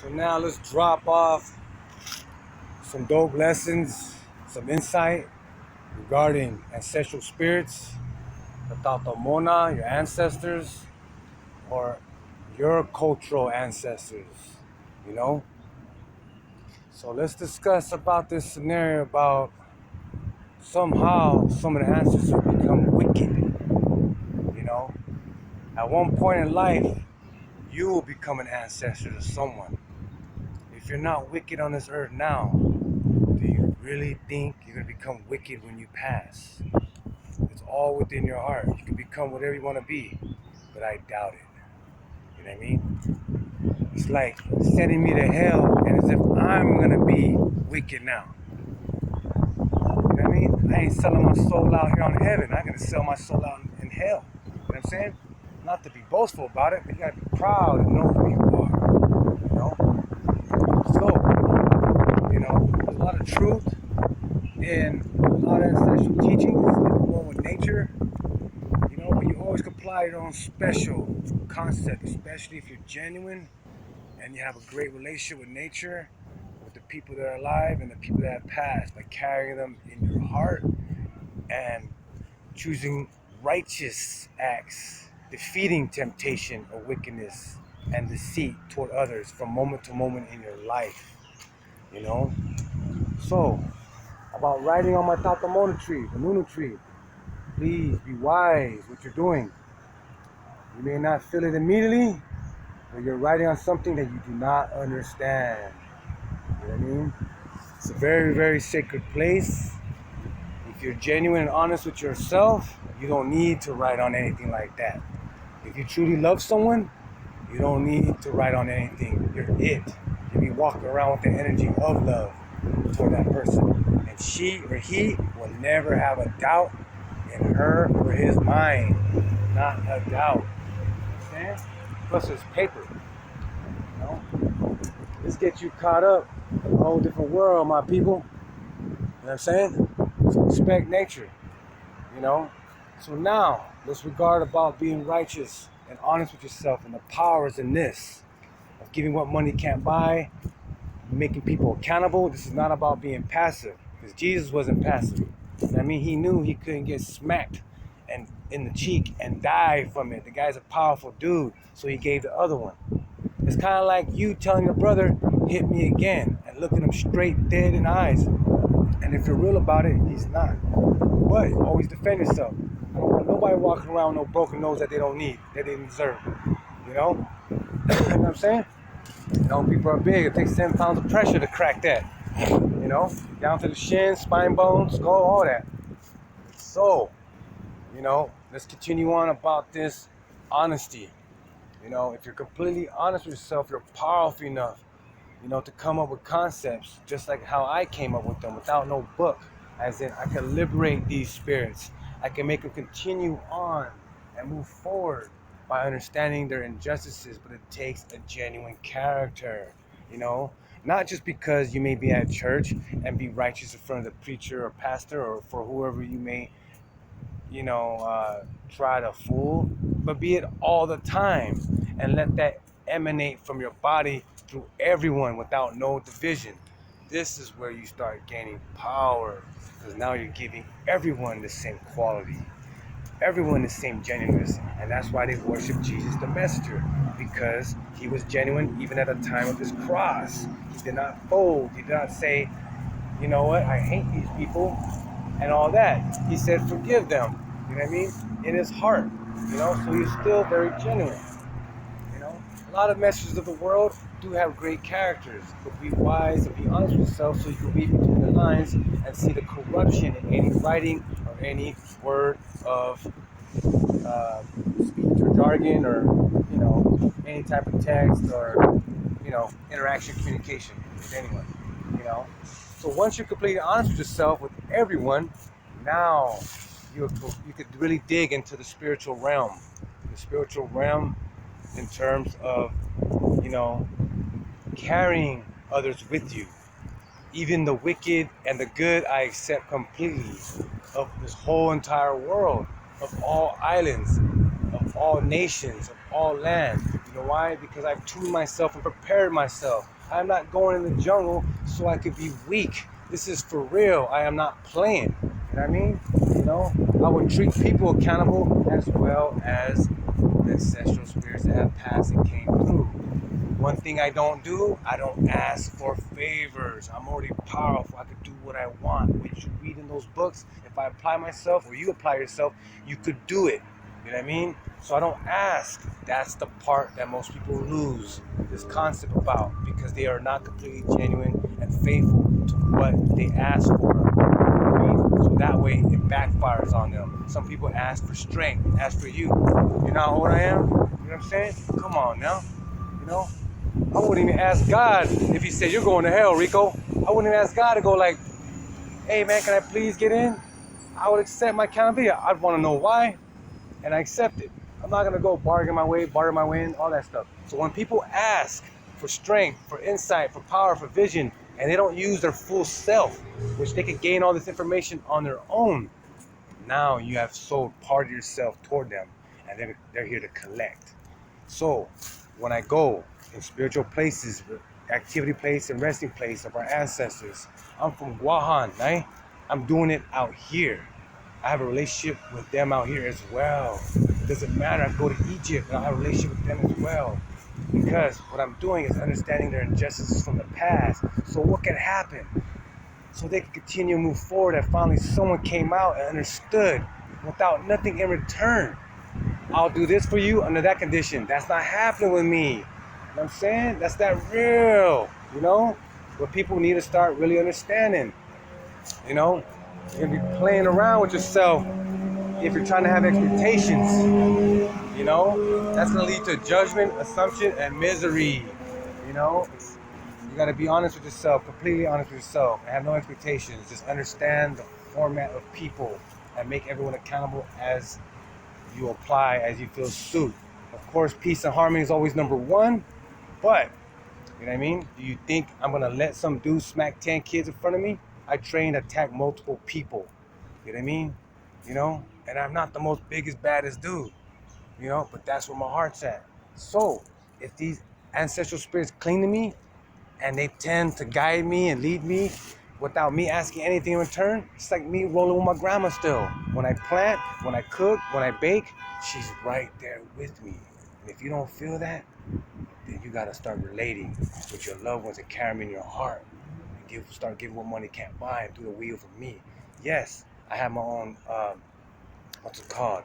So now let's drop off some dope lessons, some insight regarding ancestral spirits, the Taotaomona, your ancestors, or your cultural ancestors, you know? So let's discuss about this scenario about somehow some of the ancestors become wicked, you know? At one point in life, you will become an ancestor to someone. If you're not wicked on this earth now, do you really think you're going to become wicked when you pass? It's all within your heart. You can become whatever you want to be, but I doubt it. You know what I mean? It's like sending me to hell, and as if I'm going to be wicked now. You know what I mean? I ain't selling my soul out here on heaven. I'm going to sell my soul out in hell. You know what I'm saying? Not to be boastful about it, but you got to be proud and know who you are. You know? So, there's a lot of truth in a lot of ancestral teachings, going with nature, but you always apply your own special concept, especially if you're genuine and you have a great relationship with nature, with the people that are alive and the people that have passed, by carrying them in your heart and choosing righteous acts, defeating temptation or wickedness and deceit toward others from moment to moment in your life. So, about riding on my Taotaomona tree, the Nunu tree, please be wise what you're doing. You may not feel it immediately, but you're riding on something that you do not understand. You know what I mean? It's a very, very sacred place. If you're genuine and honest with yourself, you don't need to ride on anything like that. If you truly love someone, you don't need to ride on anything. You're it. You be walking around with the energy of love toward that person. And she or he will never have a doubt in her or his mind. Not a doubt. Understand? Plus there's paper. This gets you caught up in a whole different world, my people. You know what I'm saying? So respect nature. So now let's regard about being righteous and honest with yourself, and the power is in this of giving what money can't buy, making people accountable. This is not about being passive, because Jesus wasn't passive. He knew he couldn't get smacked and in the cheek and die from it. The guy's a powerful dude, so he gave the other one. It's kind of like you telling your brother, hit me again, and looking him straight dead in the eyes. And if you're real about it, he's not. But always defend yourself. I don't want nobody walking around with no broken nose that they don't need, that they deserve. You know? You know what I'm saying? People are big. It takes 10 pounds of pressure to crack that. Down to the shin, spine bone, skull, all that. So, let's continue on about this honesty. If you're completely honest with yourself, you're powerful enough, to come up with concepts, just like how I came up with them without no book. As in, I can liberate these spirits. I can make them continue on and move forward by understanding their injustices, but it takes a genuine character, not just because you may be at church and be righteous in front of the preacher or pastor or for whoever you may, try to fool, but be it all the time and let that emanate from your body through everyone without no division. This is where you start gaining power, because now you're giving everyone the same quality, everyone the same genuineness, and that's why they worship Jesus the messenger, because he was genuine even at the time of his cross. He did not fold. He did not say, you know what, I hate these people and all that. He said, forgive them, in his heart, so he's still very genuine. A lot of messages of the world do have great characters, but be wise and be honest with yourself so you can read between the lines and see the corruption in any writing or any word of speech or jargon or, any type of text or, interaction, communication with anyone, So once you're completely honest with yourself, with everyone, now you could really dig into the spiritual realm. The spiritual realm in terms of, carrying others with you. Even the wicked and the good I accept completely, of this whole entire world, of all islands, of all nations, of all land. You know why? Because I've tuned myself and prepared myself. I'm not going in the jungle so I could be weak. This is for real. I am not playing. You know what I mean? You know, I would treat people accountable as well as the ancestral spirits that have passed and came through. One thing I don't do, I don't ask for favors. I'm already powerful. I could do what I want. What you read in those books, if I apply myself or you apply yourself, you could do it. You know what I mean? So I don't ask. That's the part that most people lose this concept about, because they are not completely genuine and faithful to what they ask for. So that way it backfires on them. Some people ask for strength, ask for you. You know how old I am? You know what I'm saying? Come on now. You know? I wouldn't even ask God if he said, you're going to hell, Rico. I wouldn't even ask God to go like, hey man, can I please get in? I would accept my accountability. I'd want to know why, and I accept it. I'm not going to go barter my way in, all that stuff. So when people ask for strength, for insight, for power, for vision, and they don't use their full self, which they could gain all this information on their own, now you have sold part of yourself toward them, and they're here to collect. So when I go in spiritual places, activity place and resting place of our ancestors, I'm from Guahan, right? I'm doing it out here. I have a relationship with them out here as well. It doesn't matter. I go to Egypt and I have a relationship with them as well. Because what I'm doing is understanding their injustices from the past. So what can happen? So they can continue to move forward, and finally someone came out and understood without nothing in return. I'll do this for you under that condition. That's not happening with me. You know what I'm saying? That's that real, you know? What people need to start really understanding. You know? You're gonna be playing around with yourself if you're trying to have expectations. You know? That's gonna lead to judgment, assumption, and misery. You know? You gotta be honest with yourself, completely honest with yourself, and have no expectations. Just understand the format of people and make everyone accountable as you apply, as you feel suit. Of course, peace and harmony is always number one, but, you know what I mean? Do you think I'm gonna let some dude smack 10 kids in front of me? I train to attack multiple people, you know what I mean? You know, and I'm not the most biggest, baddest dude, you know, but that's where my heart's at. So, if these ancestral spirits cling to me, and they tend to guide me and lead me without me asking anything in return, it's like me rolling with my grandma still. When I plant, when I cook, when I bake, she's right there with me. And if you don't feel that, then you gotta start relating with your loved ones and carry them in your heart. And start giving what money can't buy and do the wheel for me. Yes, I have my own, what's it called?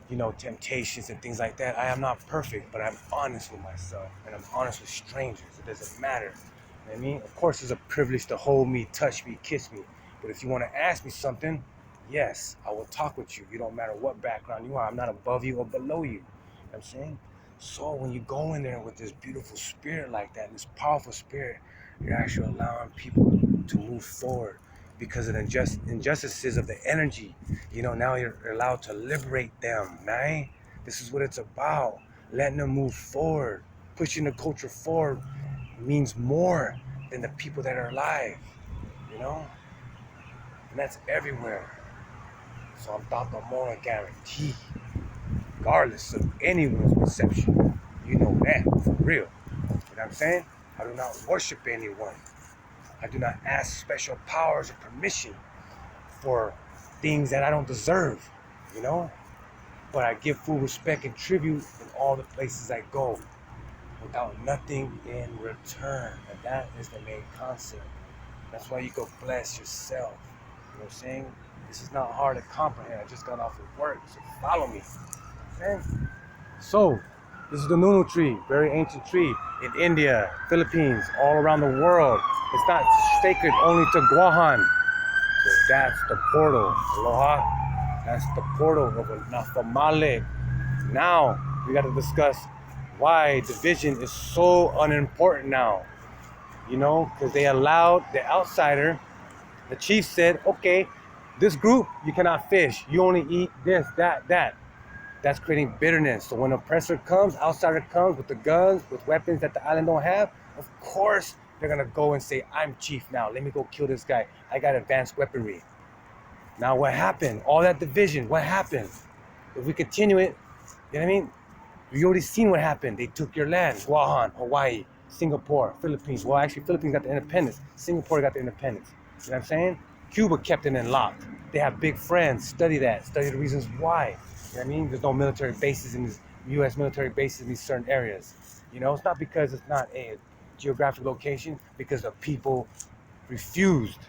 You know, temptations and things like that. I am not perfect, but I'm honest with myself, and I'm honest with strangers. It doesn't matter. You know what I mean? Of course, it's a privilege to hold me, touch me, kiss me. But if you want to ask me something, yes, I will talk with you. You don't matter what background you are. I'm not above you or below you. You know what I'm saying? So when you go in there with this beautiful spirit like that, this powerful spirit, you're actually allowing people to move forward because of the injustices of the energy. You know, now you're allowed to liberate them, man. This is what it's about. Letting them move forward. Pushing the culture forward means more than the people that are alive, you know? And that's everywhere. So I'm Taotaomona guarantee, regardless of anyone's perception. You know that, for real. You know what I'm saying? I do not worship anyone. I do not ask special powers or permission for things that I don't deserve, you know? But I give full respect and tribute in all the places I go without nothing in return. And that is the main concept. That's why you go bless yourself. You know what I'm saying? This is not hard to comprehend. I just got off of work, so follow me. Okay? So, this is the Nunu tree, very ancient tree in India, Philippines, all around the world. It's not sacred only to Guahan. So that's the portal. Aloha. That's the portal of Nafamale. Now we got to discuss why division is so unimportant now. You know, because they allowed the outsider. The chief said, okay, this group, you cannot fish. You only eat this, that, that. That's creating bitterness. So when an oppressor comes, outsider comes with the guns, with weapons that the island don't have, of course they're gonna go and say, I'm chief now. Let me go kill this guy. I got advanced weaponry. Now what happened? All that division, what happened? If we continue it, you know what I mean? We already seen what happened. They took your land. Guahan, Hawaii, Singapore, Philippines. Well, actually, Philippines got the independence. Singapore got the independence. You know what I'm saying? Cuba kept it in locked. They have big friends. Study that. Study the reasons why. You know what I mean? There's no military bases in these U.S. military bases in these certain areas. You know, it's not because it's not a geographic location, because the people refused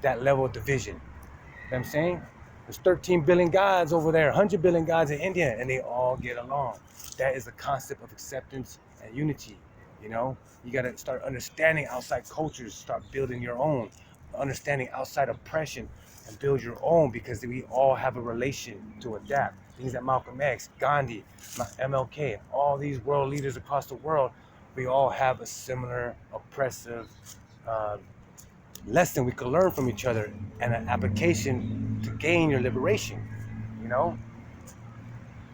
that level of division. You know what I'm saying? There's 13 billion gods over there, 100 billion gods in India, and they all get along. That is the concept of acceptance and unity. You know, you got to start understanding outside cultures, start building your own, understanding outside oppression, and build your own, because we all have a relation to adapt. Things that Malcolm X, Gandhi, MLK, all these world leaders across the world, we all have a similar oppressive lesson we could learn from each other, and an application to gain your liberation, you know?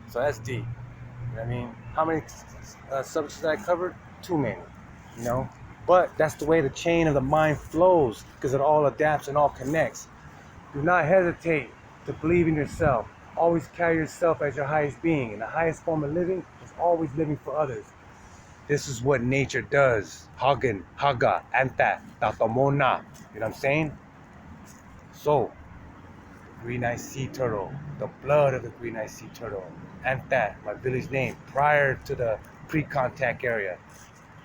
So that's deep. You know what I mean? How many subjects that I covered? Too many, you know? But that's the way the chain of the mind flows, because it all adapts and all connects. Do not hesitate to believe in yourself. Always carry yourself as your highest being. And the highest form of living is always living for others. This is what nature does. Hagen, Haga, Anta, Taotaomona. You know what I'm saying? So, green-eyed sea turtle, the blood of the green-eyed sea turtle. Anta, my village name, prior to the pre-contact area.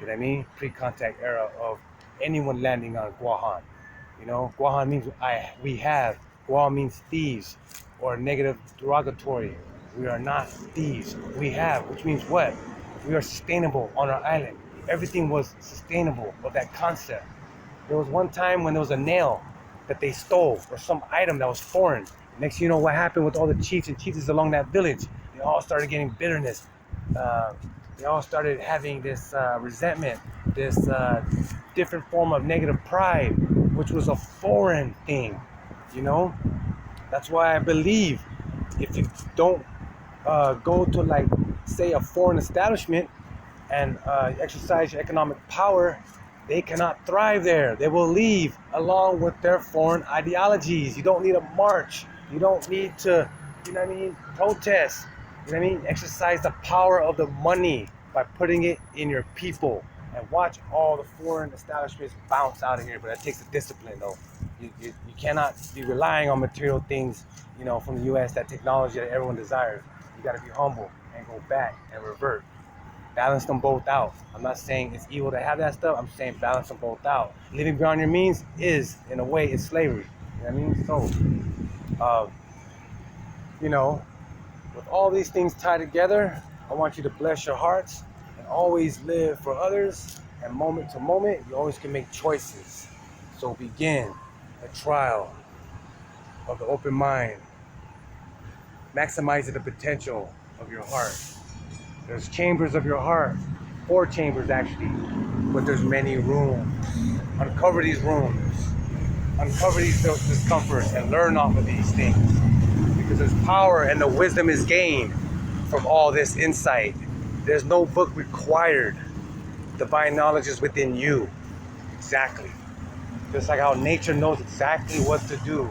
You know what I mean? Pre-contact era of anyone landing on Guahan. You know, Guahan means we have. Guahan means thieves, or negative derogatory. We are not thieves. We have, which means what? We are sustainable on our island. Everything was sustainable of that concept. There was one time when there was a nail that they stole, or some item that was foreign. Next, you know what happened with all the chiefs and chiefs along that village? They all started getting bitterness. They all started having this resentment, this different form of negative pride, which was a foreign thing. You know, that's why I believe if you don't go to, like, say, a foreign establishment and exercise your economic power, they cannot thrive there. They will leave along with their foreign ideologies. You don't need a march. You don't need to, you know what I mean, protest. You know what I mean? Exercise the power of the money by putting it in your people. And watch all the foreign establishments bounce out of here. But that takes the discipline, though. You cannot be relying on material things, you know, from the U.S., that technology that everyone desires. You got to be humble and go back and revert. Balance them both out. I'm not saying it's evil to have that stuff. I'm saying balance them both out. Living beyond your means is, in a way, it's slavery. You know what I mean? So, you know, with all these things tied together, I want you to bless your hearts and always live for others. And moment to moment, you always can make choices. So begin a trial of the open mind, maximizing the potential of your heart. There's chambers of your heart, 4 chambers actually, but there's many rooms. Uncover these rooms, uncover these discomforts, and learn off of these things, because there's power and the wisdom is gained from all this insight. There's no book required. Divine knowledge is within you. Exactly. Just like how nature knows exactly what to do.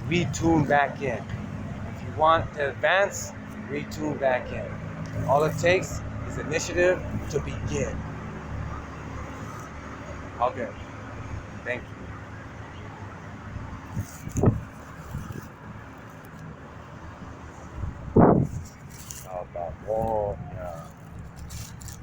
Retune back in. If you want to advance, retune back in. All it takes is initiative to begin. Okay. Thank you. How about more?